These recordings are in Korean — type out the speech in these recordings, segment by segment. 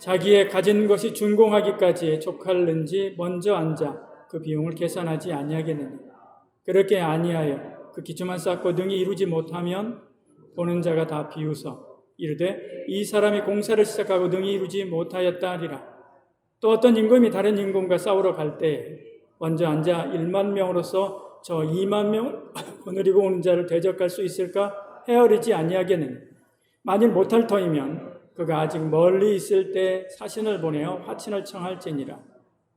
자기의 가진 것이 준공하기까지 족할는지 먼저 앉아 그 비용을 계산하지 아니하겠느냐. 그렇게 아니하여 그 기초만 쌓고 능히 이루지 못하면 보는 자가 다 비웃어 이르되 이 사람이 공사를 시작하고 능히 이루지 못하였다 하리라. 또 어떤 임금이 다른 임금과 싸우러 갈 때 먼저 앉아 1만 명으로서 저 2만 명을 거느리고 오는 자를 대적할 수 있을까 헤아리지 아니하겠느냐. 만일 못할 터이면 그가 아직 멀리 있을 때 사신을 보내어 화친을 청할지니라.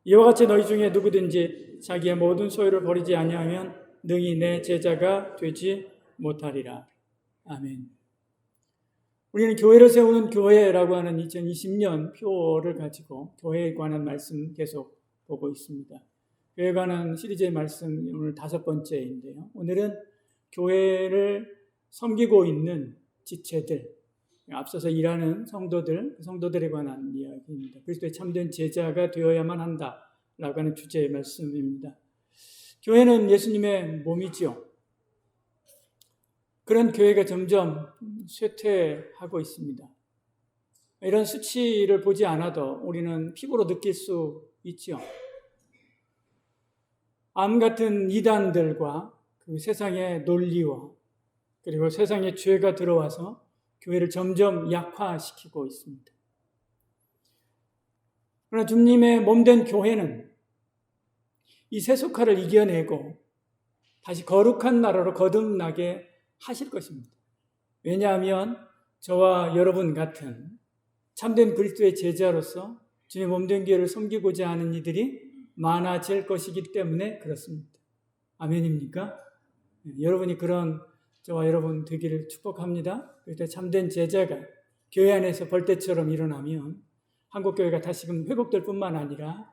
이와 같이 너희 중에 누구든지 자기의 모든 소유를 버리지 아니하면 능히 내 제자가 되지 못하리라. 아멘. 우리는 교회를 세우는 교회라고 하는 2020년 표를 가지고 교회에 관한 말씀 계속 보고 있습니다. 교회에 관한 시리즈의 말씀 오늘 5번째인데요. 오늘은 교회를 섬기고 있는 지체들, 앞서서 일하는 성도들에 관한 이야기입니다. 그리스도의 참된 제자가 되어야만 한다라고 하는 주제의 말씀입니다. 교회는 예수님의 몸이지요. 그런 교회가 점점 쇠퇴하고 있습니다. 이런 수치를 보지 않아도 우리는 피부로 느낄 수 있지요. 암 같은 이단들과 그 세상의 논리와 그리고 세상의 죄가 들어와서 교회를 점점 약화시키고 있습니다. 그러나 주님의 몸된 교회는 이 세속화를 이겨내고 다시 거룩한 나라로 거듭나게 하실 것입니다. 왜냐하면 저와 여러분 같은 참된 그리스도의 제자로서 주님의 몸된 교회를 섬기고자 하는 이들이 많아질 것이기 때문에 그렇습니다. 아멘입니까? 여러분이 그런 저와 여러분 되기를 축복합니다. 그때 참된 제자가 교회 안에서 벌떼처럼 일어나면 한국교회가 다시금 회복될 뿐만 아니라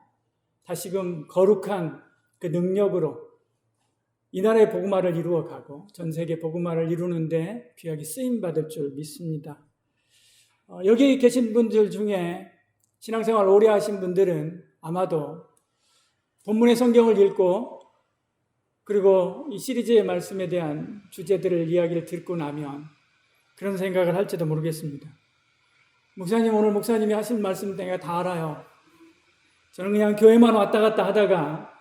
다시금 거룩한 그 능력으로 이 나라의 복음화를 이루어가고 전 세계 복음화를 이루는데 귀하게 쓰임받을 줄 믿습니다. 여기 계신 분들 중에 신앙생활 오래 하신 분들은 아마도 본문의 성경을 읽고 그리고 이 시리즈의 말씀에 대한 주제들을 이야기를 듣고 나면 그런 생각을 할지도 모르겠습니다. 목사님, 오늘 목사님이 하신 말씀 내가 다 알아요. 저는 그냥 교회만 왔다 갔다 하다가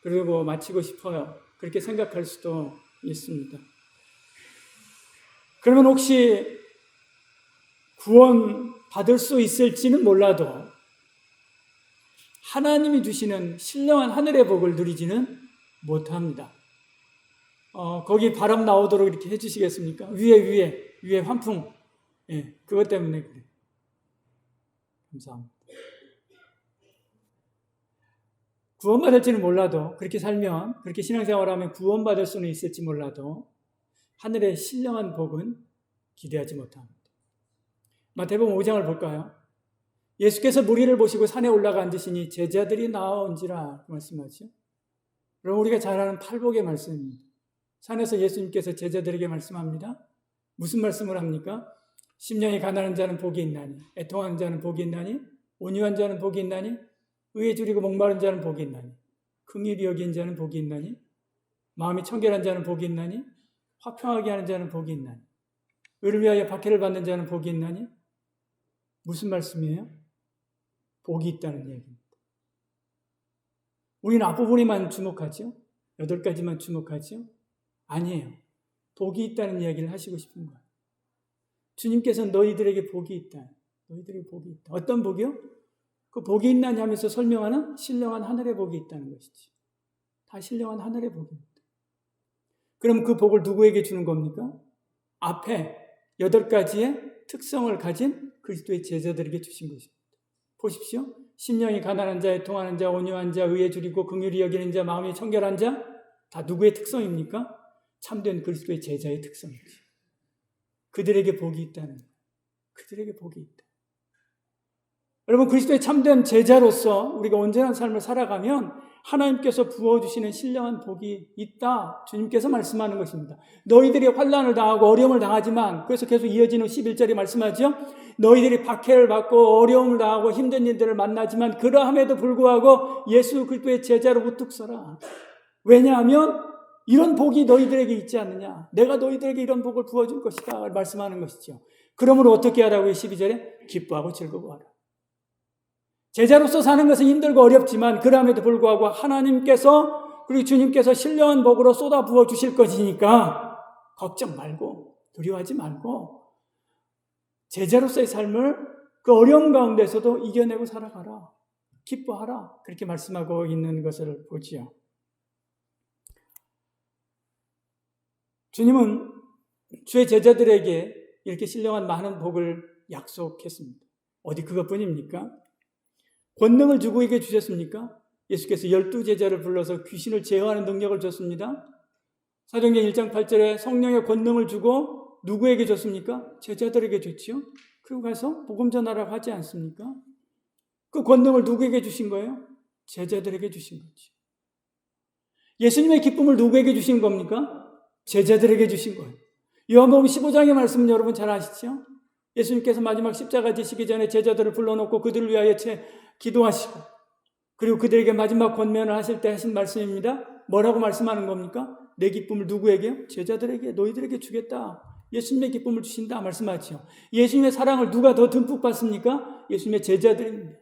그리고 마치고 싶어요. 그렇게 생각할 수도 있습니다. 그러면 혹시 구원 받을 수 있을지는 몰라도 하나님이 주시는 신령한 하늘의 복을 누리지는 못합니다. 거기 바람 나오도록 이렇게 해주시겠습니까? 위에 환풍. 예, 그것 때문에 그래요. 감사합니다. 구원받을지는 몰라도 그렇게 살면 그렇게 신앙생활하면 구원받을 수는 있을지 몰라도 하늘의 신령한 복은 기대하지 못합니다. 마태복음 5장을 볼까요? 예수께서 무리를 보시고 산에 올라가 앉으시니 제자들이 나온지라 말씀하죠. 그럼 우리가 잘 아는 팔복의 말씀입니다. 산에서 예수님께서 제자들에게 말씀합니다. 무슨 말씀을 합니까? 심령이 가난한 자는 복이 있나니, 애통하는 자는 복이 있나니, 온유한 자는 복이 있나니, 의에 줄이고 목마른 자는 복이 있나니, 긍휼히 여긴 자는 복이 있나니, 마음이 청결한 자는 복이 있나니, 화평하게 하는 자는 복이 있나니, 의를 위하여 박해를 받는 자는 복이 있나니. 무슨 말씀이에요? 복이 있다는 얘기입니다. 우리는 앞부분에만 주목하죠? 8가지만 주목하죠? 아니에요. 복이 있다는 이야기를 하시고 싶은 거예요. 주님께서는 너희들에게 복이 있다. 너희들에게 복이 있다. 어떤 복이요? 그 복이 있나니 하면서 설명하는 신령한 하늘의 복이 있다는 것이지. 다 신령한 하늘의 복입니다. 그럼 그 복을 누구에게 주는 겁니까? 앞에 8가지의 특성을 가진 그리스도의 제자들에게 주신 것입니다. 보십시오. 심령이 가난한 자, 애통하는 자, 온유한 자, 의에 줄이고 긍휼히 여기는 자, 마음이 청결한 자, 다 누구의 특성입니까? 참된 그리스도의 제자의 특성이지. 그들에게 복이 있다는 거예요. 그들에게 복이 있다. 여러분, 그리스도의 참된 제자로서 우리가 온전한 삶을 살아가면 하나님께서 부어주시는 신령한 복이 있다. 주님께서 말씀하는 것입니다. 너희들이 환난을 당하고 어려움을 당하지만, 그래서 계속 이어지는 11절에 말씀하죠. 너희들이 박해를 받고 어려움을 당하고 힘든 일들을 만나지만 그러함에도 불구하고 예수 그리스도의 제자로 우뚝 서라. 왜냐하면 이런 복이 너희들에게 있지 않느냐. 내가 너희들에게 이런 복을 부어줄 것이다. 말씀하는 것이죠. 그러므로 어떻게 하라고요? 12절에 기뻐하고 즐거워하라. 제자로서 사는 것은 힘들고 어렵지만 그럼에도 불구하고 하나님께서 그리고 주님께서 신령한 복으로 쏟아 부어 주실 것이니까 걱정 말고 두려워하지 말고 제자로서의 삶을 그 어려움 가운데서도 이겨내고 살아가라. 기뻐하라. 그렇게 말씀하고 있는 것을 보지요. 주님은 주의 제자들에게 이렇게 신령한 많은 복을 약속했습니다. 어디 그것뿐입니까? 권능을 누구에게 주셨습니까? 예수께서 12제자를 불러서 귀신을 제어하는 능력을 줬습니다. 사도행전 1장 8절에 성령의 권능을 주고 누구에게 줬습니까? 제자들에게 줬지요. 그리고 가서 복음 전하라고 하지 않습니까? 그 권능을 누구에게 주신 거예요? 제자들에게 주신 거죠. 예수님의 기쁨을 누구에게 주신 겁니까? 제자들에게 주신 거예요. 요한복음 15장의 말씀은 여러분 잘 아시죠? 예수님께서 마지막 십자가 지시기 전에 제자들을 불러놓고 그들을 위하여 기도하시고 그리고 그들에게 마지막 권면을 하실 때 하신 말씀입니다. 뭐라고 말씀하는 겁니까? 내 기쁨을 누구에게요? 제자들에게, 너희들에게 주겠다. 예수님의 기쁨을 주신다 말씀하죠. 예수님의 사랑을 누가 더 듬뿍 받습니까? 예수님의 제자들입니다.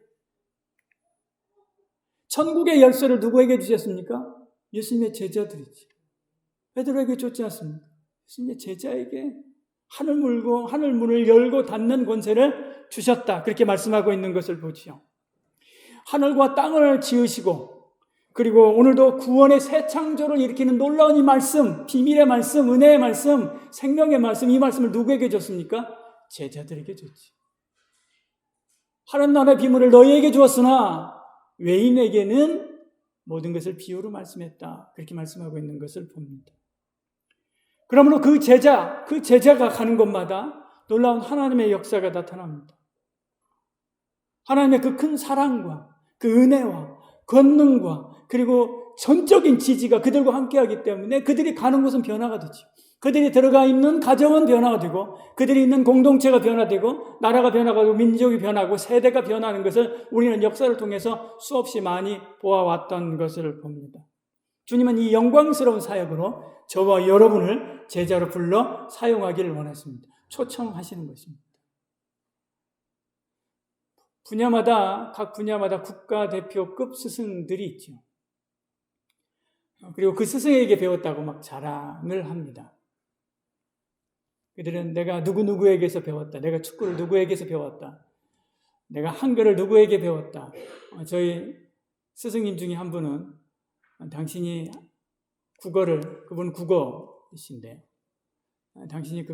천국의 열쇠를 누구에게 주셨습니까? 예수님의 제자들이지. 베드로에게 줬지 않습니까? 예수님의 제자에게 하늘 문을 열고 닫는 권세를 주셨다. 그렇게 말씀하고 있는 것을 보지요. 하늘과 땅을 지으시고 그리고 오늘도 구원의 새 창조를 일으키는 놀라운 이 말씀, 비밀의 말씀, 은혜의 말씀, 생명의 말씀, 이 말씀을 누구에게 줬습니까? 제자들에게 줬지. 하나님 나라의 비밀을 너희에게 주었으나 외인에게는 모든 것을 비유로 말씀했다. 그렇게 말씀하고 있는 것을 봅니다. 그러므로 그 제자가 가는 곳마다 놀라운 하나님의 역사가 나타납니다. 하나님의 그 큰 사랑과 그 은혜와 권능과 그리고 전적인 지지가 그들과 함께하기 때문에 그들이 가는 곳은 변화가 되죠. 그들이 들어가 있는 가정은 변화가 되고 그들이 있는 공동체가 변화되고 나라가 변화되고 민족이 변하고 세대가 변하는 것을 우리는 역사를 통해서 수없이 많이 보아왔던 것을 봅니다. 주님은 이 영광스러운 사역으로 저와 여러분을 제자로 불러 사용하기를 원했습니다. 초청하시는 것입니다. 각 분야마다 국가대표급 스승들이 있죠. 그리고 그 스승에게 배웠다고 막 자랑을 합니다. 그들은 내가 누구누구에게서 배웠다. 내가 축구를 누구에게서 배웠다. 내가 한글을 누구에게 배웠다. 저희 스승님 중에 한 분은 당신이 그분 국어이신데 당신이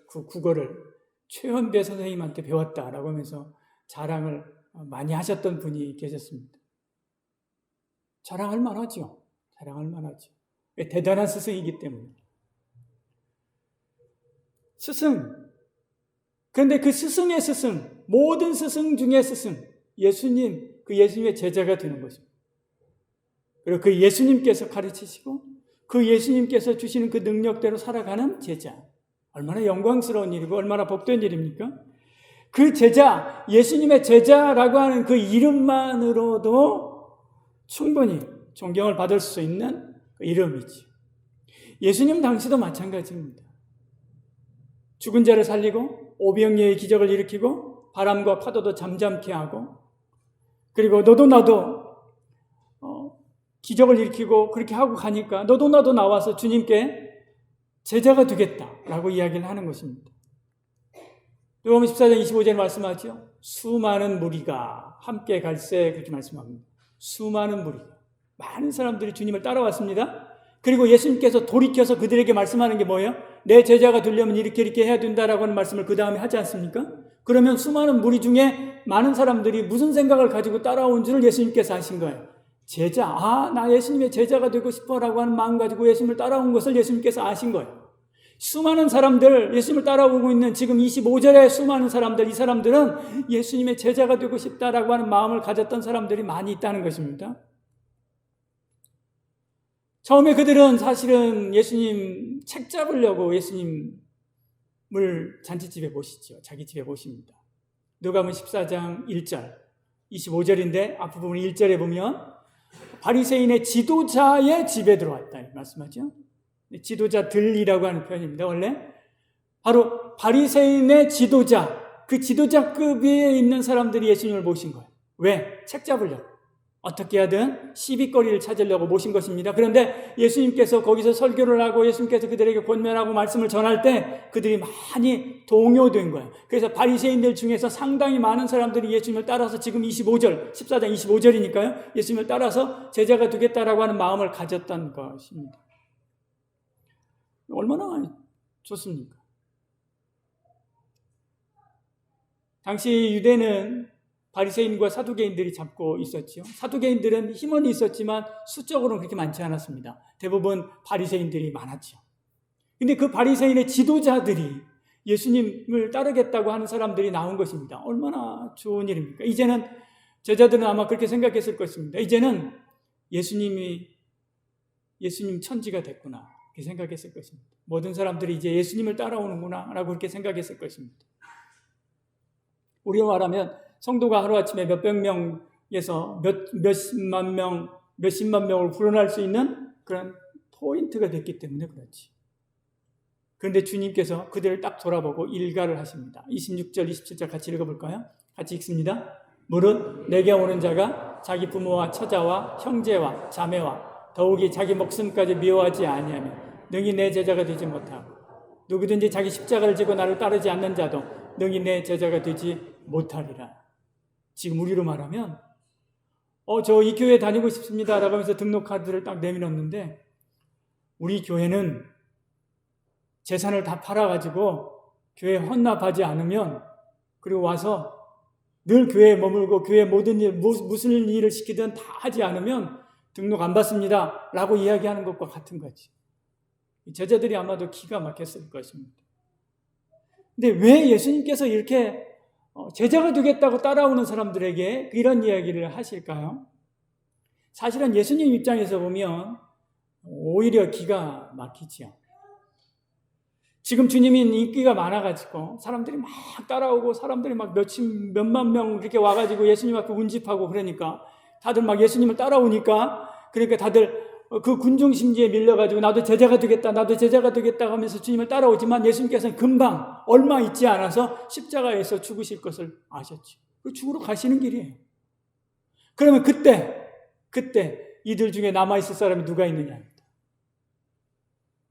국어를 최현배 선생님한테 배웠다라고 하면서 자랑을 많이 하셨던 분이 계셨습니다. 자랑할 만하죠. 대단한 스승이기 때문에. 그런데 그 스승의 스승, 모든 스승 중에 스승, 예수님, 그 예수님의 제자가 되는 거죠. 그리고 그 예수님께서 가르치시고 그 예수님께서 주시는 그 능력대로 살아가는 제자. 얼마나 영광스러운 일이고 얼마나 복된 일입니까? 그 제자, 예수님의 제자라고 하는 그 이름만으로도 충분히 존경을 받을 수 있는 그 이름이지. 예수님 당시도 마찬가지입니다. 죽은 자를 살리고 오병이어의 기적을 일으키고 바람과 파도도 잠잠케 하고 그리고 너도 나도 기적을 일으키고 그렇게 하고 가니까 너도 나도 나와서 주님께 제자가 되겠다라고 이야기를 하는 것입니다. 요한복음 14장 25절에 말씀하죠. 수많은 무리가 함께 갈새 그렇게 말씀합니다. 수많은 무리가 많은 사람들이 주님을 따라왔습니다. 그리고 예수님께서 돌이켜서 그들에게 말씀하는 게 뭐예요? 내 제자가 되려면 이렇게 해야 된다라고 하는 말씀을 그 다음에 하지 않습니까? 그러면 수많은 무리 중에 많은 사람들이 무슨 생각을 가지고 따라온 줄을 예수님께서 아신 거예요. 나 예수님의 제자가 되고 싶어라고 하는 마음 가지고 예수님을 따라온 것을 예수님께서 아신 거예요. 수많은 사람들, 예수님을 따라오고 있는 지금 25절의 수많은 사람들, 이 사람들은 예수님의 제자가 되고 싶다라고 하는 마음을 가졌던 사람들이 많이 있다는 것입니다. 처음에 그들은 사실은 예수님 책 잡으려고 예수님을 잔치집에 모시죠. 자기 집에 모십니다. 누가복음 14장 1절, 25절인데 앞부분 1절에 보면 바리새인의 지도자의 집에 들어왔다 말씀하죠. 지도자들이라고 하는 표현입니다. 원래 바로 바리새인의 지도자, 그 지도자급에 있는 사람들이 예수님을 모신 거예요. 왜? 책 잡으려고. 어떻게 하든 시비거리를 찾으려고 모신 것입니다. 그런데 예수님께서 거기서 설교를 하고 예수님께서 그들에게 권면하고 말씀을 전할 때 그들이 많이 동요된 거예요. 그래서 바리새인들 중에서 상당히 많은 사람들이 예수님을 따라서 지금 14장 25절이니까요. 예수님을 따라서 제자가 되겠다라고 하는 마음을 가졌던 것입니다. 얼마나 좋습니까? 당시 유대는 바리새인과 사두개인들이 잡고 있었죠. 사두개인들은 힘은 있었지만 수적으로는 그렇게 많지 않았습니다. 대부분 바리새인들이 많았죠. 근데 그 바리새인의 지도자들이 예수님을 따르겠다고 하는 사람들이 나온 것입니다. 얼마나 좋은 일입니까? 이제는 제자들은 아마 그렇게 생각했을 것입니다. 이제는 예수님 천지가 됐구나. 그렇게 생각했을 것입니다. 모든 사람들이 이제 예수님을 따라오는구나 라고 그렇게 생각했을 것입니다. 우리로 말하면 성도가 하루아침에 몇백 명에서 몇십만 명을 불어날 수 있는 그런 포인트가 됐기 때문에 그렇지. 그런데 주님께서 그들을 딱 돌아보고 일가를 하십니다. 26절, 27절 같이 읽어볼까요? 같이 읽습니다. 무릇 내게 오는 자가 자기 부모와 처자와 형제와 자매와 더욱이 자기 목숨까지 미워하지 아니하면 능히 내 제자가 되지 못하고 누구든지 자기 십자가를 지고 나를 따르지 않는 자도 능히 내 제자가 되지 못하리라. 지금 우리로 말하면 저 이 교회 다니고 싶습니다 라고 하면서 등록카드를 딱 내밀었는데 우리 교회는 재산을 다 팔아가지고 교회에 헌납하지 않으면 그리고 와서 늘 교회에 머물고 교회 모든 일 무슨 일을 시키든 다 하지 않으면 등록 안 받습니다 라고 이야기하는 것과 같은 거지. 제자들이 아마도 기가 막혔을 것입니다. 근데 왜 예수님께서 이렇게 제자가 되겠다고 따라오는 사람들에게 이런 이야기를 하실까요? 사실은 예수님 입장에서 보면 오히려 기가 막히지요. 지금 주님이 인기가 많아가지고 사람들이 막 따라오고 사람들이 막 몇만 명 이렇게 와가지고 예수님 앞에 운집하고 그러니까 다들 막 예수님을 따라오니까 그러니까 다들 그 군중심지에 밀려가지고 나도 제자가 되겠다 하면서 주님을 따라오지만 예수님께서는 금방 얼마 있지 않아서 십자가에서 죽으실 것을 아셨죠. 그 죽으러 가시는 길이에요. 그러면 그때 이들 중에 남아있을 사람이 누가 있느냐입니다.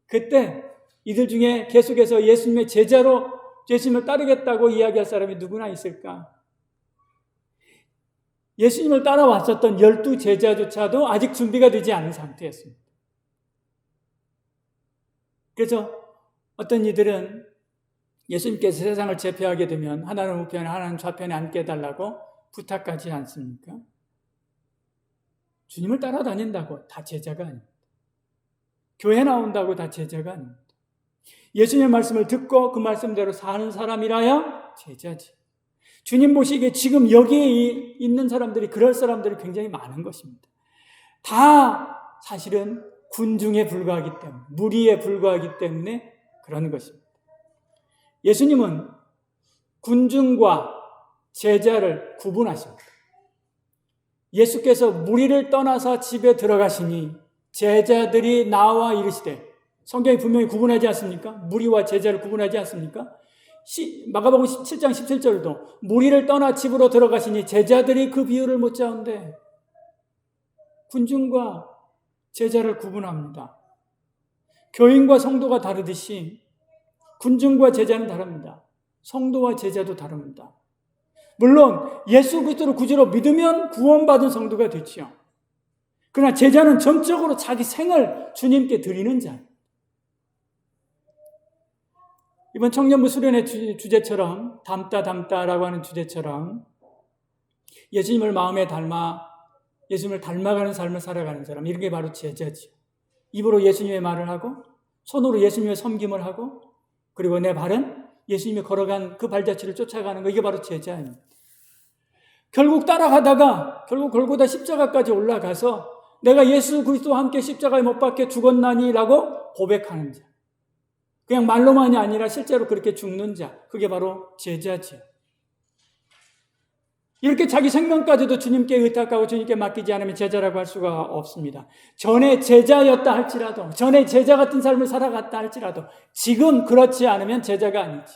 그때 이들 중에 계속해서 예수님의 제자로 예수님을 따르겠다고 이야기할 사람이 누구나 있을까? 예수님을 따라왔었던 12 제자조차도 아직 준비가 되지 않은 상태였습니다. 그래서 어떤 이들은 예수님께서 세상을 제패하게 되면 하나는 우편에 하나는 좌편에 앉게 해달라고 부탁하지 않습니까? 주님을 따라다닌다고 다 제자가 아닙니다. 교회 나온다고 다 제자가 아닙니다. 예수님의 말씀을 듣고 그 말씀대로 사는 사람이라야 제자지. 주님 보시기에 지금 여기에 있는 사람들이 그럴 사람들이 굉장히 많은 것입니다. 다 사실은 군중에 불과하기 때문에 무리에 불과하기 때문에 그런 것입니다. 예수님은 군중과 제자를 구분하십니다. 예수께서 무리를 떠나서 집에 들어가시니 제자들이 나와 이르시되 성경이 분명히 구분하지 않습니까? 무리와 제자를 구분하지 않습니까? 마가복음 7장 17절도 무리를 떠나 집으로 들어가시니 제자들이 그 비유를 못 잡은데 군중과 제자를 구분합니다. 교인과 성도가 다르듯이 군중과 제자는 다릅니다. 성도와 제자도 다릅니다. 물론 예수 그리스도를 구주로 믿으면 구원받은 성도가 되지요. 그러나 제자는 전적으로 자기 생을 주님께 드리는 자. 이번 청년부 수련회 주제처럼 닮다라고 하는 주제처럼 예수님을 마음에 담아 예수님을 닮아가는 삶을 살아가는 사람, 이런 게 바로 제자지요. 입으로 예수님의 말을 하고 손으로 예수님의 섬김을 하고 그리고 내 발은 예수님이 걸어간 그 발자취를 쫓아가는 거, 이게 바로 제자입니다. 결국 따라가다가 결국 골고다 십자가까지 올라가서 내가 예수 그리스도와 함께 십자가에 못 박혀 죽었나니라고 고백하는 자. 그냥 말로만이 아니라 실제로 그렇게 죽는 자, 그게 바로 제자지요. 이렇게 자기 생명까지도 주님께 의탁하고 주님께 맡기지 않으면 제자라고 할 수가 없습니다. 전에 제자였다 할지라도, 전에 제자 같은 삶을 살아갔다 할지라도 지금 그렇지 않으면 제자가 아니지.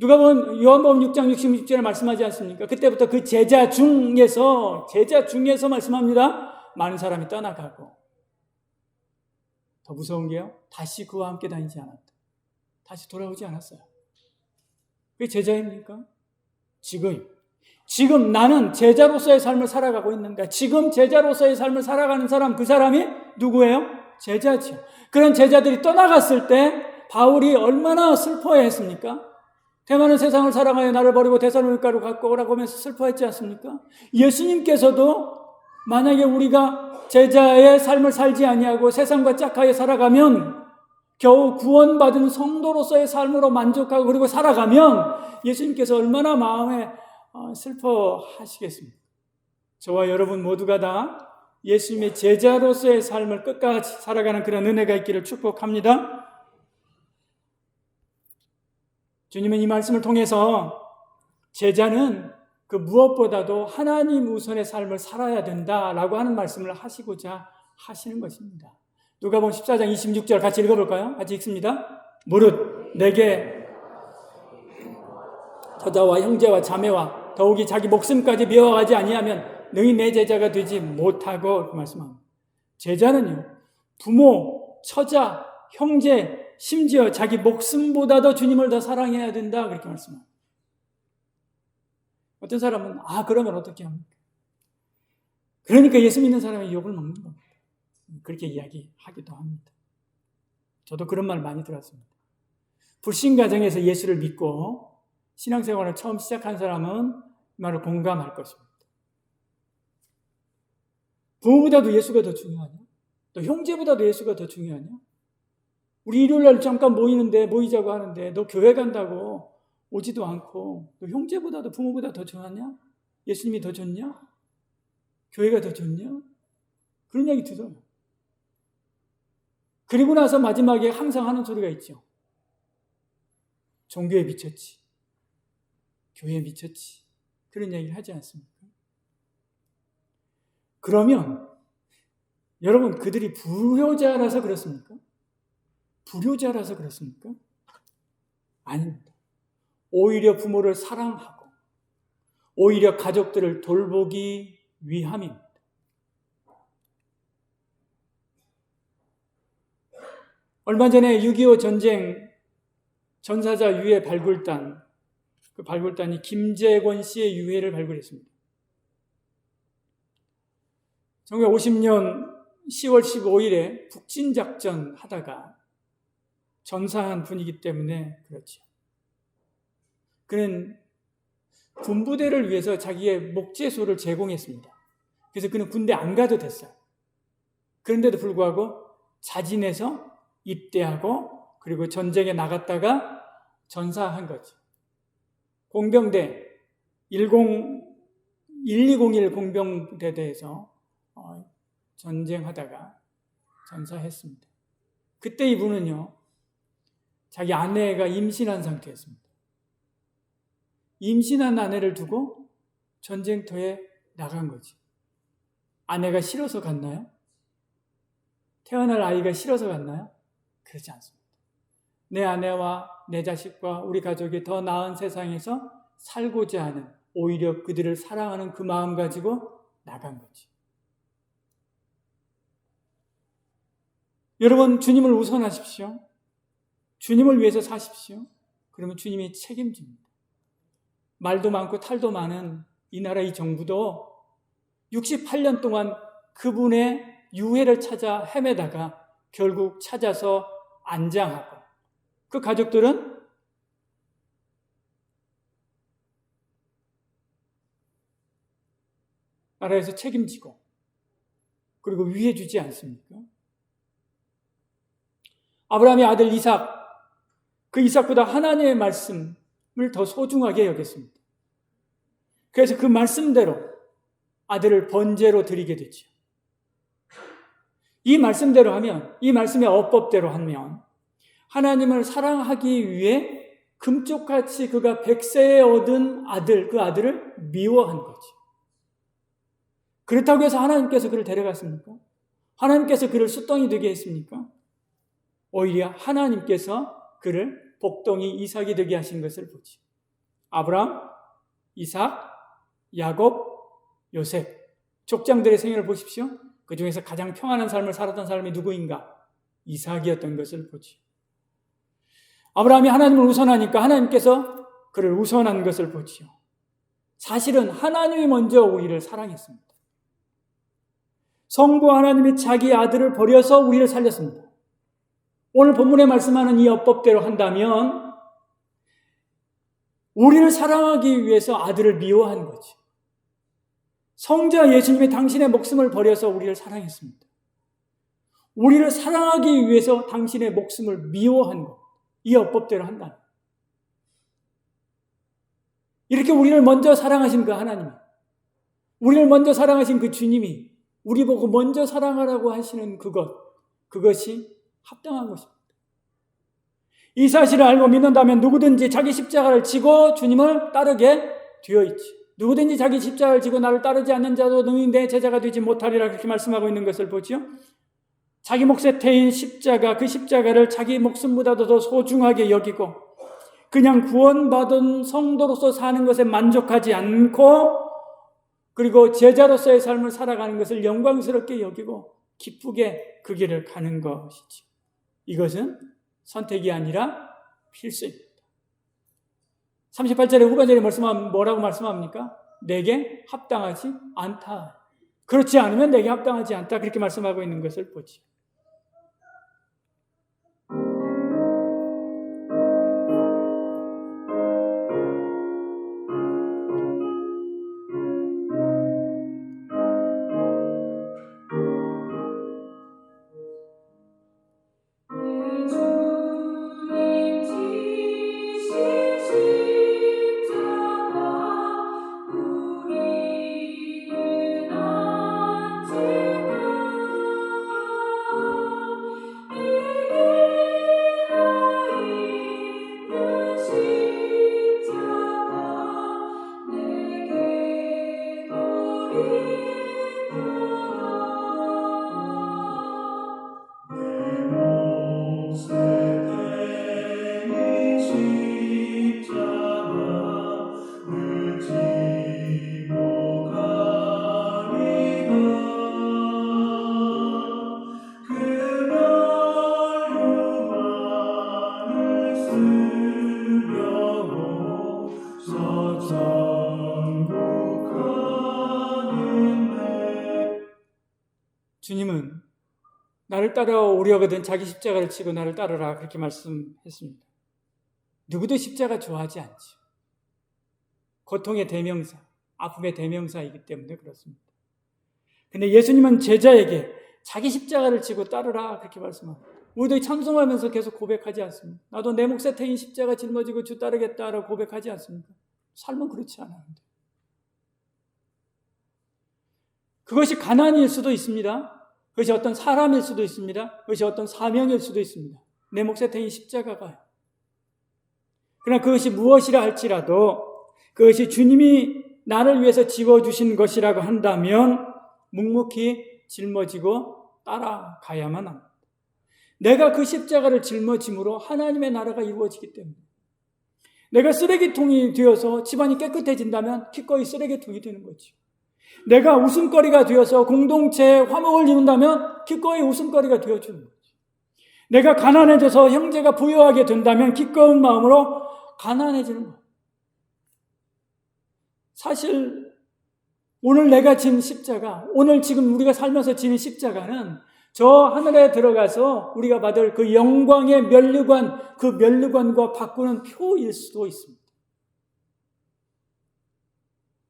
누가 보면 요한복음 6장 66절에 말씀하지 않습니까? 그때부터 그 제자 중에서 말씀합니다. 많은 사람이 떠나가고, 더 무서운 게요, 다시 그와 함께 다니지 않았다. 다시 돌아오지 않았어요. 그게 제자입니까? 지금 나는 제자로서의 삶을 살아가고 있는가? 지금 제자로서의 삶을 살아가는 사람, 그 사람이 누구예요? 제자죠. 그런 제자들이 떠나갔을 때 바울이 얼마나 슬퍼했습니까? 대만은 세상을 사랑하여 나를 버리고 데살로니가로 갖고 오라고 하면서 슬퍼했지 않습니까? 예수님께서도 만약에 우리가 제자의 삶을 살지 아니하고 세상과 짝하여 살아가면, 겨우 구원받은 성도로서의 삶으로 만족하고 그리고 살아가면 예수님께서 얼마나 마음에 슬퍼하시겠습니까? 저와 여러분 모두가 다 예수님의 제자로서의 삶을 끝까지 살아가는 그런 은혜가 있기를 축복합니다. 주님은 이 말씀을 통해서 제자는 그 무엇보다도 하나님 우선의 삶을 살아야 된다라고 하는 말씀을 하시고자 하시는 것입니다. 누가복음 14장 26절 같이 읽어볼까요? 같이 읽습니다. 무릇 내게 저자와 형제와 자매와 더욱이 자기 목숨까지 미워하지 아니하면 너희 내 제자가 되지 못하고, 그 말씀합니다. 제자는요, 부모, 처자, 형제, 심지어 자기 목숨보다도 주님을 더 사랑해야 된다, 그렇게 말씀합니다. 어떤 사람은 그러면 어떻게 합니까? 그러니까 예수 믿는 사람이 욕을 먹는 겁니다. 그렇게 이야기하기도 합니다. 저도 그런 말 많이 들었습니다. 불신 가정에서 예수를 믿고 신앙생활을 처음 시작한 사람은 이 말을 공감할 것입니다. 부모보다도 예수가 더 중요하냐? 또 형제보다도 예수가 더 중요하냐? 우리 일요일날 잠깐 모이자고 하는데 너 교회 간다고 오지도 않고, 너 형제보다도 부모보다 더 좋았냐? 예수님이 더 좋냐? 교회가 더 좋냐? 그런 이야기 들어요. 그리고 나서 마지막에 항상 하는 소리가 있죠. 종교에 미쳤지, 교회에 미쳤지, 그런 이야기를 하지 않습니까? 그러면 여러분, 그들이 불효자라서 그렇습니까? 불효자라서 그렇습니까? 아닙니다. 오히려 부모를 사랑하고 오히려 가족들을 돌보기 위함입니다. 얼마 전에 6.25 전쟁 전사자 유해 발굴단, 그 발굴단이 김재권 씨의 유해를 발굴했습니다. 1950년 10월 15일에 북진작전 하다가 전사한 분이기 때문에 그렇죠. 그는 군부대를 위해서 자기의 목재소를 제공했습니다. 그래서 그는 군대 안 가도 됐어요. 그런데도 불구하고 자진해서 입대하고 그리고 전쟁에 나갔다가 전사한 거죠. 공병대 1201 공병대대에서 전쟁하다가 전사했습니다. 그때 이분은요, 자기 아내가 임신한 상태였습니다. 임신한 아내를 두고 전쟁터에 나간 거지. 아내가 싫어서 갔나요? 태어날 아이가 싫어서 갔나요? 그렇지 않습니다. 내 아내와 내 자식과 우리 가족이 더 나은 세상에서 살고자 하는, 오히려 그들을 사랑하는 그 마음 가지고 나간 거지. 여러분, 주님을 우선하십시오. 주님을 위해서 사십시오. 그러면 주님이 책임집니다. 말도 많고 탈도 많은 이 나라 이 정부도 68년 동안 그분의 유해를 찾아 헤매다가 결국 찾아서 안장하고, 그 가족들은 나라에서 책임지고 그리고 위해주지 않습니까? 아브라함의 아들 이삭, 그 이삭보다 하나님의 말씀을 더 소중하게 여겼습니다. 그래서 그 말씀대로 아들을 번제로 드리게 되죠. 이 말씀대로 하면, 이 말씀의 어법대로 하면 하나님을 사랑하기 위해 금쪽같이 그가 100세에 얻은 아들, 그 아들을 미워한 거지. 그렇다고 해서 하나님께서 그를 데려갔습니까? 하나님께서 그를 숫덩이 되게 했습니까? 오히려 하나님께서 그를 복덩이 이삭이 되게 하신 것을 보죠. 아브라함, 이삭, 야곱, 요셉. 족장들의 생애를 보십시오. 그 중에서 가장 평안한 삶을 살았던 사람이 누구인가? 이삭이었던 것을 보지. 아브라함이 하나님을 우선하니까 하나님께서 그를 우선한 것을 보지요. 사실은 하나님이 먼저 우리를 사랑했습니다. 성부 하나님이 자기 아들을 버려서 우리를 살렸습니다. 오늘 본문에 말씀하는 이 엇법대로 한다면 우리를 사랑하기 위해서 아들을 미워한 거지. 성자 예수님이 당신의 목숨을 버려서 우리를 사랑했습니다. 우리를 사랑하기 위해서 당신의 목숨을 미워한 것. 이 엇법대로 한다. 이렇게 우리를 먼저 사랑하신 그 하나님, 우리를 먼저 사랑하신 그 주님이 우리 보고 먼저 사랑하라고 하시는 그것이 합당한 것입니다. 이 사실을 알고 믿는다면 누구든지 자기 십자가를 지고 주님을 따르게 되어 있지. 누구든지 자기 십자가를 지고 나를 따르지 않는 자도 능히 내 제자가 되지 못하리라 그렇게 말씀하고 있는 것을 보지요. 자기 몫에 태인 십자가, 그 십자가를 자기 목숨보다도 더 소중하게 여기고 그냥 구원받은 성도로서 사는 것에 만족하지 않고 그리고 제자로서의 삶을 살아가는 것을 영광스럽게 여기고 기쁘게 그 길을 가는 것이지. 이것은 선택이 아니라 필수입니다. 38절의 후반절에 뭐라고 말씀합니까? 내게 합당하지 않다. 그렇지 않으면 내게 합당하지 않다. 그렇게 말씀하고 있는 것을 보지. 주님은 나를 따라오려거든 자기 십자가를 지고 나를 따르라 그렇게 말씀했습니다. 누구도 십자가 좋아하지 않죠. 고통의 대명사, 아픔의 대명사이기 때문에 그렇습니다. 근데 예수님은 제자에게 자기 십자가를 지고 따르라 그렇게 말씀합니다. 우리도 찬송하면서 계속 고백하지 않습니까? 나도 내 몫에 태인 십자가 짊어지고 주 따르겠다라고 고백하지 않습니까? 삶은 그렇지 않아요. 그것이 가난일 수도 있습니다. 그것이 어떤 사람일 수도 있습니다. 그것이 어떤 사명일 수도 있습니다. 내 몫에 태인 십자가가요. 그러나 그것이 무엇이라 할지라도 그것이 주님이 나를 위해서 지워주신 것이라고 한다면 묵묵히 짊어지고 따라가야만 합니다. 내가 그 십자가를 짊어짐으로 하나님의 나라가 이루어지기 때문에 내가 쓰레기통이 되어서 집안이 깨끗해진다면 기꺼이 쓰레기통이 되는 거죠. 내가 웃음거리가 되어서 공동체에 화목을 이룬다면 기꺼이 웃음거리가 되어주는 거죠. 내가 가난해져서 형제가 부유하게 된다면 기꺼운 마음으로 가난해지는 거예요. 사실 오늘 내가 진 십자가, 오늘 지금 우리가 살면서 지는 십자가는 저 하늘에 들어가서 우리가 받을 그 영광의 면류관, 그 면류관과 바꾸는 표일 수도 있습니다.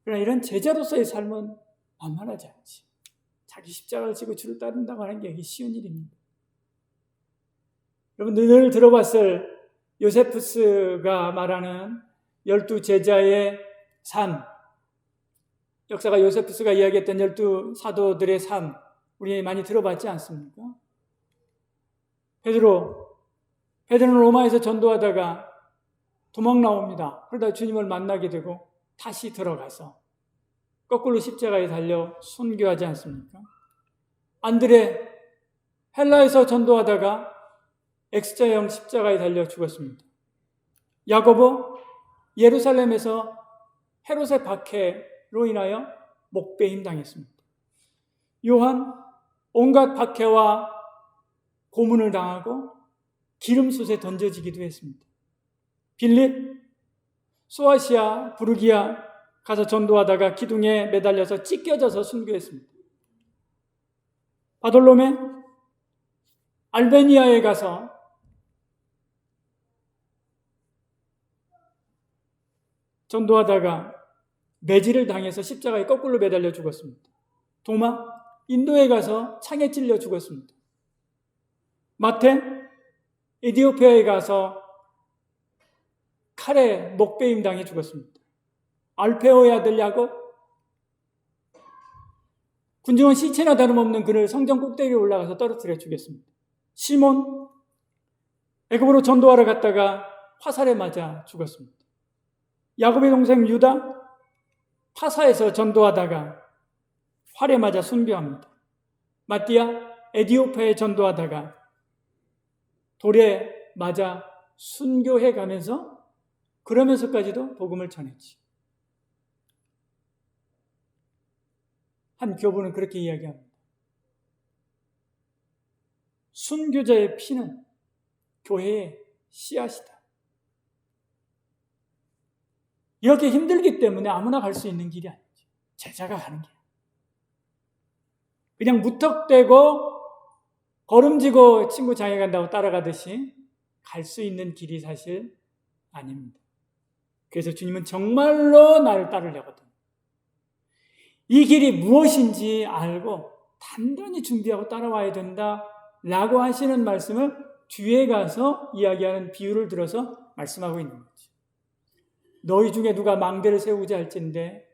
그러나 이런 제자로서의 삶은 만만하지 않지. 자기 십자가를 지고 주를 따른다고 하는 게 쉬운 일입니다. 여러분 늘 들어봤을 요세푸스가 말하는 12 제자의 삶, 역사가 요세푸스가 이야기했던 12 사도들의 삶, 우리 많이 들어봤지 않습니까? 베드로는 로마에서 전도하다가 도망 나옵니다. 그러다 주님을 만나게 되고 다시 들어가서 거꾸로 십자가에 달려 순교하지 않습니까? 안드레 헬라에서 전도하다가 X자형 십자가에 달려 죽었습니다. 야고보 예루살렘에서 헤롯의 박해로 인하여 목배임 당했습니다. 요한 온갖 박해와 고문을 당하고 기름솥에 던져지기도 했습니다. 빌립 소아시아 부르기아 가서 전도하다가 기둥에 매달려서 찢겨져서 순교했습니다. 바돌로메 알베니아에 가서 전도하다가 매질을 당해서 십자가에 거꾸로 매달려 죽었습니다. 도마 인도에 가서 창에 찔려 죽었습니다. 마태 에디오피아에 가서 칼에 목베임 당해 죽었습니다. 알페오의 아들 야곱 군중은 시체나 다름없는 그를 성전 꼭대기에 올라가서 떨어뜨려 죽였습니다. 시몬 애굽으로 전도하러 갔다가 화살에 맞아 죽었습니다. 야곱의 동생 유다 파사에서 전도하다가 활에 맞아 순교합니다. 마띠아 에디오피아에 전도하다가 돌에 맞아 순교해 가면서 그러면서까지도 복음을 전했지. 한 교부는 그렇게 이야기합니다. 순교자의 피는 교회의 씨앗이다. 이렇게 힘들기 때문에 아무나 갈 수 있는 길이 아니죠. 제자가 가는 길. 그냥 무턱대고 걸음지고 친구 장에 간다고 따라가듯이 갈 수 있는 길이 사실 아닙니다. 그래서 주님은 정말로 나를 따르려거든. 이 길이 무엇인지 알고 단단히 준비하고 따라와야 된다라고 하시는 말씀을 뒤에 가서 이야기하는 비유를 들어서 말씀하고 있는 거죠. 너희 중에 누가 망대를 세우자 할진대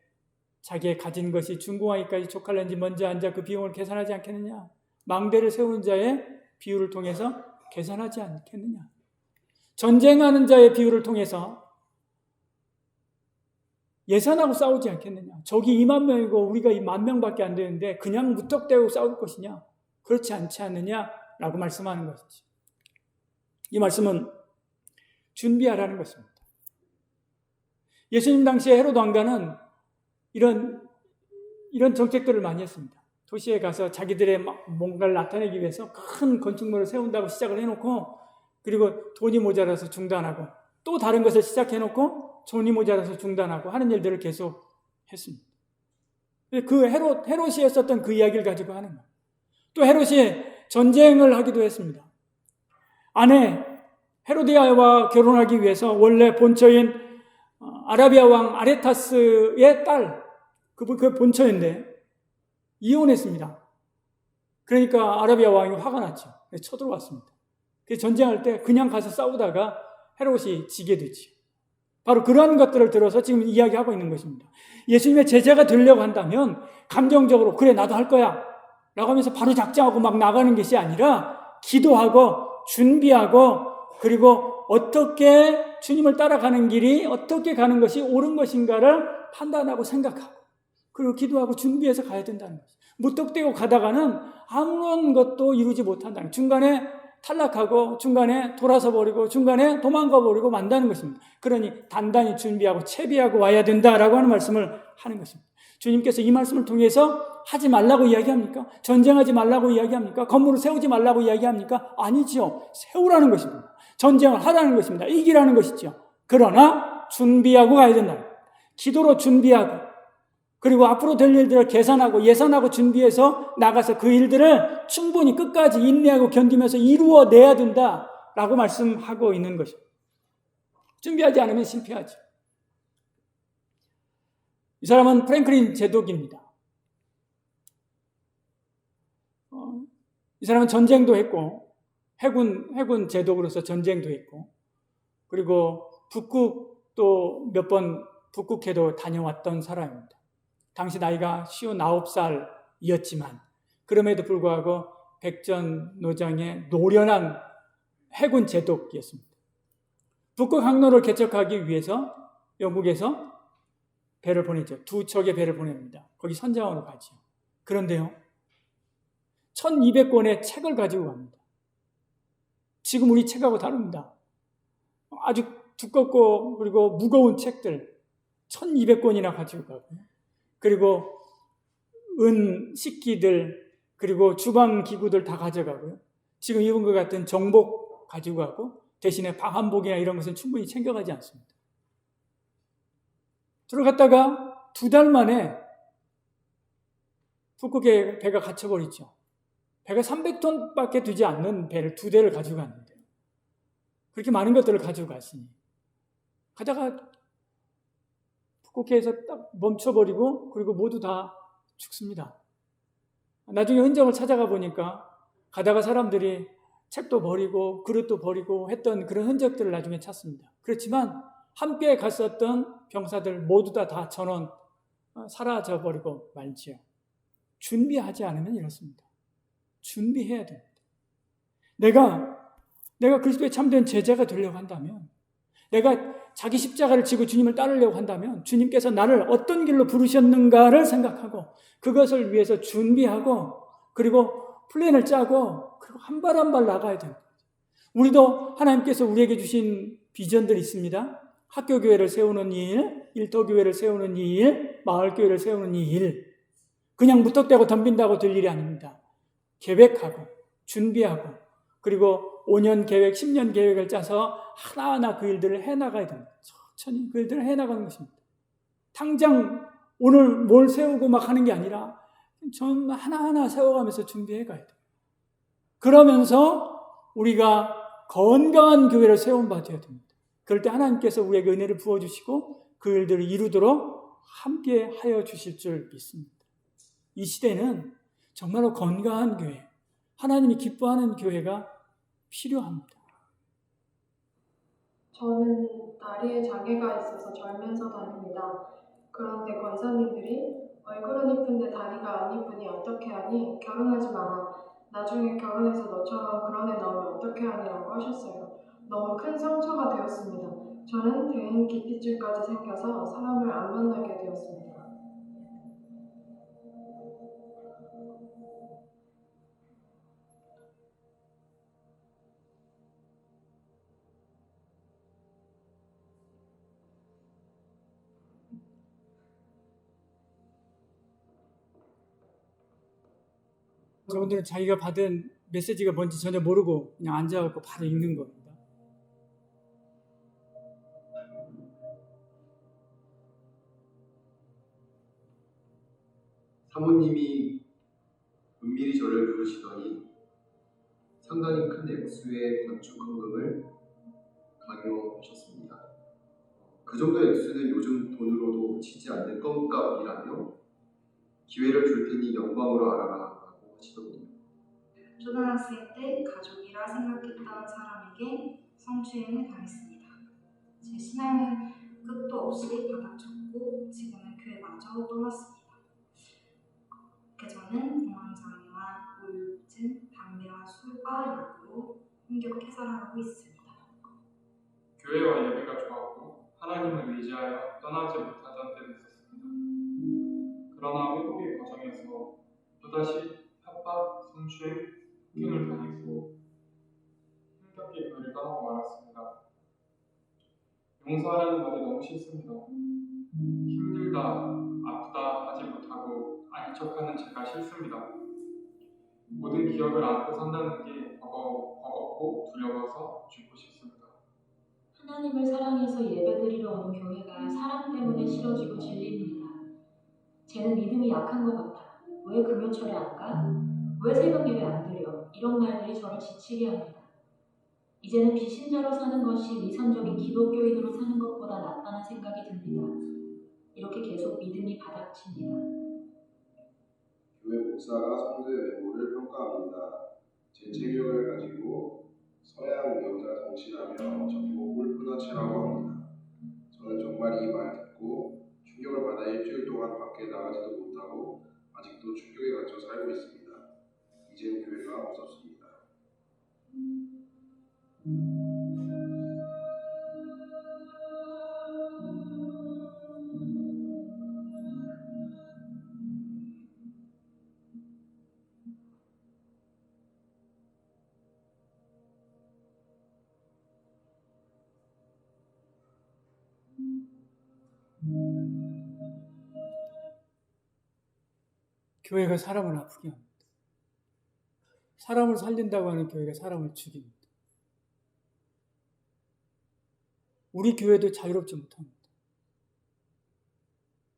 자기의 가진 것이 준공하기까지 족할는지 먼저 앉아 그 비용을 계산하지 않겠느냐. 망대를 세우는 자의 비유를 통해서 계산하지 않겠느냐. 전쟁하는 자의 비유를 통해서 예산하고 싸우지 않겠느냐. 적이 2만 명이고 우리가 2만 명밖에 안 되는데 그냥 무턱대고 싸울 것이냐. 그렇지 않지 않느냐라고 말씀하는 것이지. 이 말씀은 준비하라는 것입니다. 예수님 당시에 헤롯 왕가는 이런 정책들을 많이 했습니다. 도시에 가서 자기들의 뭔가를 나타내기 위해서 큰 건축물을 세운다고 시작을 해놓고 그리고 돈이 모자라서 중단하고 또 다른 것을 시작해놓고 돈이 모자라서 중단하고 하는 일들을 계속 했습니다. 그 헤롯이 했었던 그 이야기를 가지고 하는 거예요. 또 헤롯이 전쟁을 하기도 했습니다. 아내 헤로디아와 결혼하기 위해서 원래 본처인 아라비아 왕 아레타스의 딸, 그 본처인데 이혼했습니다. 그러니까 아라비아 왕이 화가 났죠. 쳐들어왔습니다. 그래서 전쟁할 때 그냥 가서 싸우다가 헤롯이 지게 되죠. 바로 그러한 것들을 들어서 지금 이야기하고 있는 것입니다. 예수님의 제자가 되려고 한다면 감정적으로 그래 나도 할 거야 라고 하면서 바로 작정하고 막 나가는 것이 아니라 기도하고 준비하고 그리고 어떻게 주님을 따라가는 길이 어떻게 가는 것이 옳은 것인가를 판단하고 생각하고 그리고 기도하고 준비해서 가야 된다는 거죠. 무턱대고 가다가는 아무런 것도 이루지 못한다는, 중간에 탈락하고 중간에 돌아서 버리고 중간에 도망가 버리고 만다는 것입니다. 그러니 단단히 준비하고 채비하고 와야 된다라고 하는 말씀을 하는 것입니다. 주님께서 이 말씀을 통해서 하지 말라고 이야기합니까? 전쟁하지 말라고 이야기합니까? 건물을 세우지 말라고 이야기합니까? 아니죠. 세우라는 것입니다. 전쟁을 하라는 것입니다. 이기라는 것이죠. 그러나 준비하고 가야 된다. 기도로 준비하고 그리고 앞으로 될 일들을 계산하고 예산하고 준비해서 나가서 그 일들을 충분히 끝까지 인내하고 견디면서 이루어내야 된다라고 말씀하고 있는 것입니다. 준비하지 않으면 실패하죠. 이 사람은 프랭클린 제독입니다. 이 사람은 전쟁도 했고 해군 제독으로서 전쟁도 했고 그리고 북극도 몇 번 북극해도 다녀왔던 사람입니다. 당시 나이가 59살이었지만 그럼에도 불구하고 백전노장의 노련한 해군 제독이었습니다. 북극 항로를 개척하기 위해서 영국에서 배를 보내죠. 2척의 배를 보냅니다. 거기 선장으로 가죠. 그런데요, 1200권의 책을 가지고 갑니다. 지금 우리 책하고 다릅니다. 아주 두껍고 그리고 무거운 책들 1200권이나 가지고 가고요. 그리고 은 식기들 그리고 주방 기구들 다 가져가고요. 지금 입은 것 같은 정복 가지고 가고 대신에 방한복이나 이런 것은 충분히 챙겨가지 않습니다. 들어갔다가 2달 만에 북극에 배가 갇혀버리죠. 배가 300톤밖에 되지 않는 배를 2대를 가지고 갔는데요. 그렇게 많은 것들을 가지고 갔으니 가다가 북극해에서 딱 멈춰버리고 그리고 모두 다 죽습니다. 나중에 흔적을 찾아가 보니까 가다가 사람들이 책도 버리고 그릇도 버리고 했던 그런 흔적들을 나중에 찾습니다. 그렇지만 함께 갔었던 병사들 모두 다 전원 사라져버리고 말지요. 준비하지 않으면 이렇습니다. 준비해야 됩니다. 내가 그리스도의 참된 제자가 되려고 한다면, 내가 자기 십자가를 지고 주님을 따르려고 한다면 주님께서 나를 어떤 길로 부르셨는가를 생각하고 그것을 위해서 준비하고 그리고 플랜을 짜고 그리고 한 발 한 발 나가야 됩니다. 우리도 하나님께서 우리에게 주신 비전들이 있습니다. 학교교회를 세우는 일, 일터교회를 세우는 일, 마을교회를 세우는 일. 그냥 무턱대고 덤빈다고 될 일이 아닙니다. 계획하고 준비하고 그리고 5년 계획, 10년 계획을 짜서 하나하나 그 일들을 해나가야 됩니다. 천천히 그 일들을 해나가는 것입니다. 당장 오늘 뭘 세우고 막 하는 게 아니라 전 하나하나 세워가면서 준비해 가야 돼요. 그러면서 우리가 건강한 교회를 세움받아야 됩니다. 그럴 때 하나님께서 우리에게 은혜를 부어주시고 그 일들을 이루도록 함께 하여 주실 줄 믿습니다. 이 시대는 정말로 건강한 교회, 하나님이 기뻐하는 교회가 필요합니다. 저는 다리에 장애가 있어서 절면서 다닙니다. 그런데 권사님들이 얼굴은 이쁜데 다리가 안 이쁘니 어떻게 하니? 결혼하지 마라. 나중에 결혼해서 너처럼 그런 애 나오면 어떻게 하니라고 하셨어요. 너무 큰 상처가 되었습니다. 저는 대인 기피증까지 생겨서 사람을 안 만나게 되었습니다. 저분들은 자기가 받은 메시지가 뭔지 전혀 모르고 그냥 앉아갖고 바로 읽는 겁니다. 사모님이 은밀히 저를 부르시더니 상당히 큰 액수의 건축 헌금을 강요하셨습니다. 그 정도 액수는 요즘 돈으로도 치지 않는 껌값이라며 기회를 줄 테니 영광으로 알아라라고 하시더군요. 초등학생 때 가족이라 생각했던 사람에게 성추행을 당했습니다. 제 신앙은 끝도 없이 바닥쳤고 지금은 교회마저 떠났습니다. 저는 공황장애와 우울증, 담배와 술과 약으로 힘겹게 살아가고 있습니다. 교회와 예배가 좋았고 하나님을 의지하여 떠나지 못하던 때도 있었습니다. 그러나 회복의 과정에서 또다시 협박, 성추행, 폭행을 당했고 힘겹게 교회를 떠나고 말았습니다. 용서하라는 말이 너무 싫습니다. 힘들다, 아프다 하지 못하고 아닌 척하는 제가 싫습니다. 모든 기억을 안고 산다는 게 버겁고 두려워서 죽고 싶습니다. 하나님을 사랑해서 예배드리러 오는 교회가 사람 때문에 싫어지고 질립니다. 쟤는 믿음이 약한 것 같아. 왜 금요철에 안 가? 왜 새벽 예배 안 드려? 이런 말들이 저를 지치게 합니다. 이제는 비신자로 사는 것이 위선적인 기독교인으로 사는 것보다 낫다는 생각이 듭니다. 이렇게 계속 믿음이 바닥칩니다. 교회 목사가 성도의 외모를 평가합니다. 제 체격을 가지고 서양 여자 정치라며 저보고 골프나치라고 합니다. 저는 정말 이 말 듣고 충격을 받아 일주일 동안 밖에 나가지도 못하고 아직도 충격에 갇혀 살고 있습니다. 이젠 교회가 무섭습니다. 교회가 사람을 아프게 합니다. 사람을 살린다고 하는 교회가 사람을 죽입니다. 우리 교회도 자유롭지 못합니다.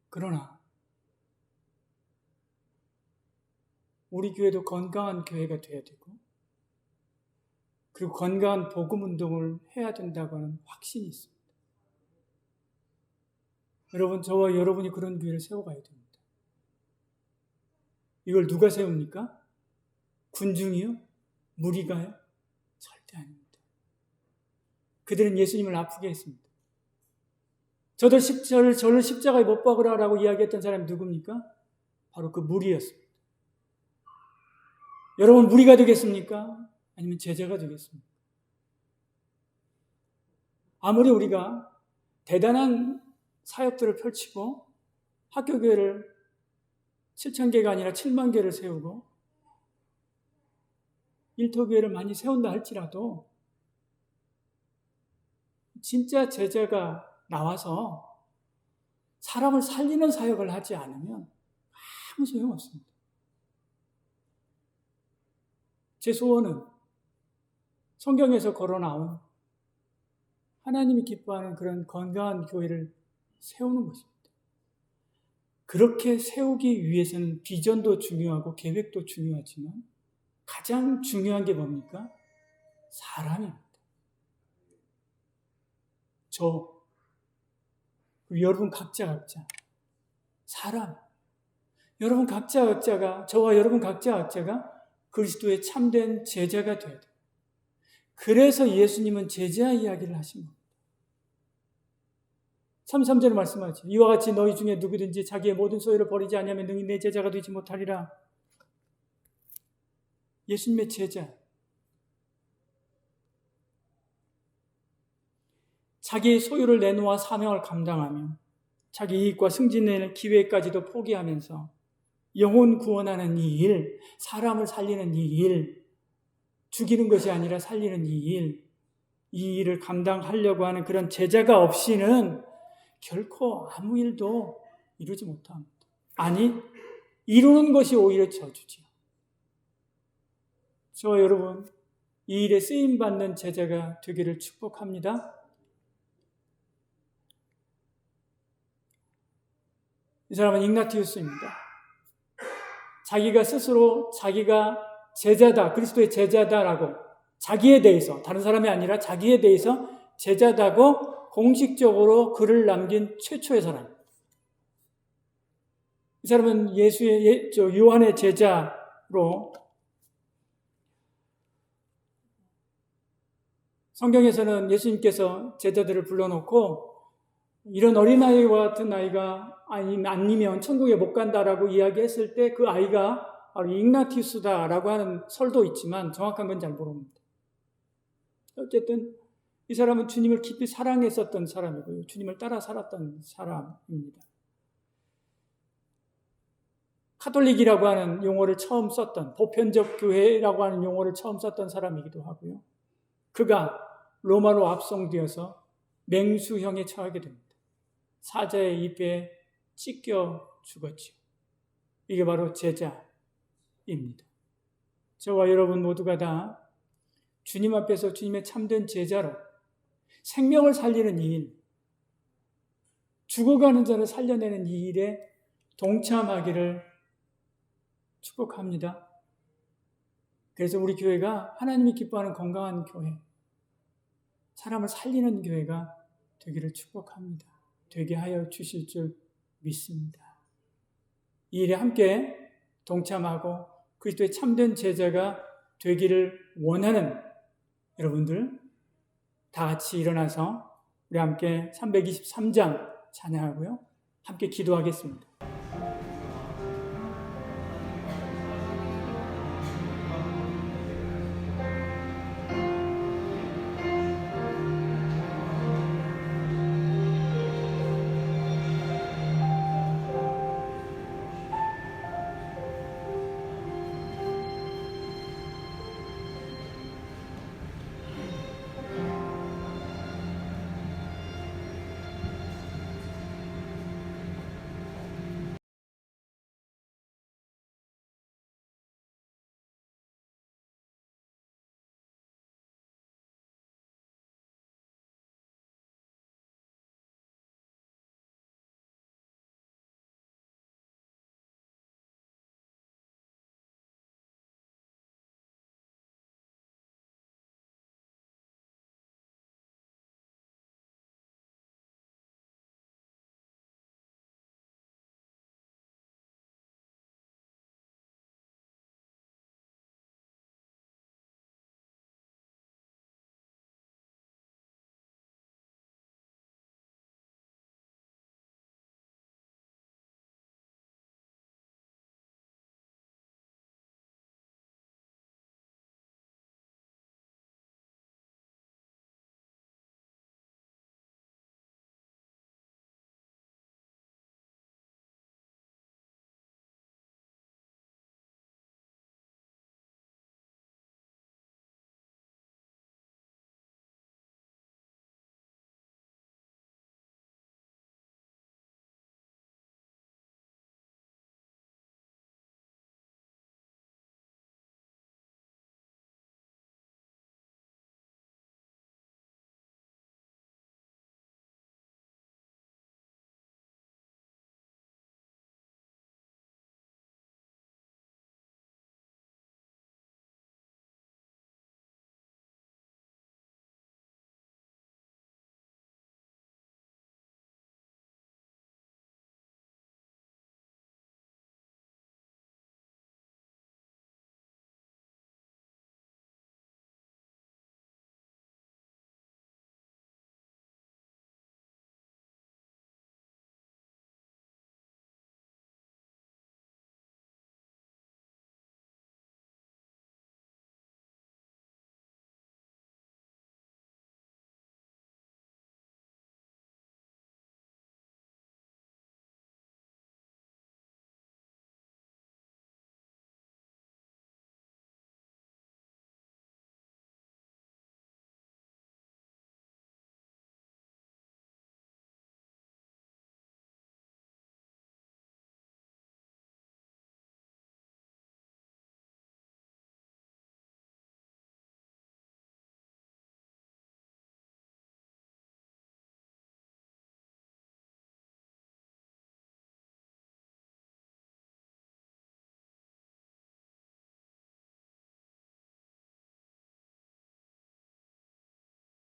그러나 우리 교회도 건강한 교회가 돼야 되고, 그리고 건강한 복음 운동을 해야 된다고 하는 확신이 있습니다. 여러분, 저와 여러분이 그런 교회를 세워가야 됩니다. 이걸 누가 세웁니까? 군중이요? 무리가요? 절대 아닙니다. 그들은 예수님을 아프게 했습니다. 저를 십자가에 못 박으라고 이야기했던 사람이 누굽니까? 바로 그 무리였습니다. 여러분, 무리가 되겠습니까? 아니면 제자가 되겠습니까? 아무리 우리가 대단한 사역들을 펼치고 학교교회를 7,000개가 아니라 7만 개를 세우고 일터교회를 많이 세운다 할지라도 진짜 제자가 나와서 사람을 살리는 사역을 하지 않으면 아무 소용없습니다. 제 소원은 성경에서 걸어 나온 하나님이 기뻐하는 그런 건강한 교회를 세우는 것입니다. 그렇게 세우기 위해서는 비전도 중요하고 계획도 중요하지만 가장 중요한 게 뭡니까? 사람입니다. 여러분 각자 사람, 여러분 각자가 저와 여러분 각자가 그리스도의 참된 제자가 되어야 돼요. 그래서 예수님은 제자 이야기를 하신 겁니다. 33절에 말씀하죠. 이와 같이 너희 중에 누구든지 자기의 모든 소유를 버리지 않으면 능히 내 제자가 되지 못하리라. 예수님의 제자. 자기의 소유를 내놓아 사명을 감당하며 자기 이익과 승진의 기회까지도 포기하면서 영혼 구원하는 이 일, 사람을 살리는 이 일, 죽이는 것이 아니라 살리는 이 일을 감당하려고 하는 그런 제자가 없이는 결코 아무 일도 이루지 못합니다. 아니, 이루는 것이 오히려 저주지요. 저와 여러분, 이 일에 쓰임받는 제자가 되기를 축복합니다. 이 사람은 igna티우스입니다. 자기가 스스로 자기가 제자다, 그리스도의 제자다라고 자기에 대해서, 다른 사람이 아니라 자기에 대해서 제자다고 공식적으로 글을 남긴 최초의 사람. 이 사람은 요한의 제자로 성경에서는 예수님께서 제자들을 불러놓고 이런 어린아이와 같은 아이가 아니면 천국에 못 간다라고 이야기했을 때 그 아이가 바로 igna티우스다라고 하는 설도 있지만 정확한 건 잘 모릅니다. 어쨌든 이 사람은 주님을 깊이 사랑했었던 사람이고요. 주님을 따라 살았던 사람입니다. 카톨릭이라고 하는 용어를 처음 썼던, 보편적 교회라고 하는 용어를 처음 썼던 사람이기도 하고요. 그가 로마로 압송되어서 맹수형에 처하게 됩니다. 사자의 입에 찢겨 죽었죠. 이게 바로 제자입니다. 저와 여러분 모두가 다 주님 앞에서 주님의 참된 제자로 생명을 살리는 이 일, 죽어가는 자를 살려내는 이 일에 동참하기를 축복합니다. 그래서 우리 교회가 하나님이 기뻐하는 건강한 교회, 사람을 살리는 교회가 되기를 축복합니다. 되게 하여 주실 줄 믿습니다. 이 일에 함께 동참하고 그리스도의 참된 제자가 되기를 원하는 여러분들 다 같이 일어나서 우리 함께 323장 찬양하고요. 함께 기도하겠습니다.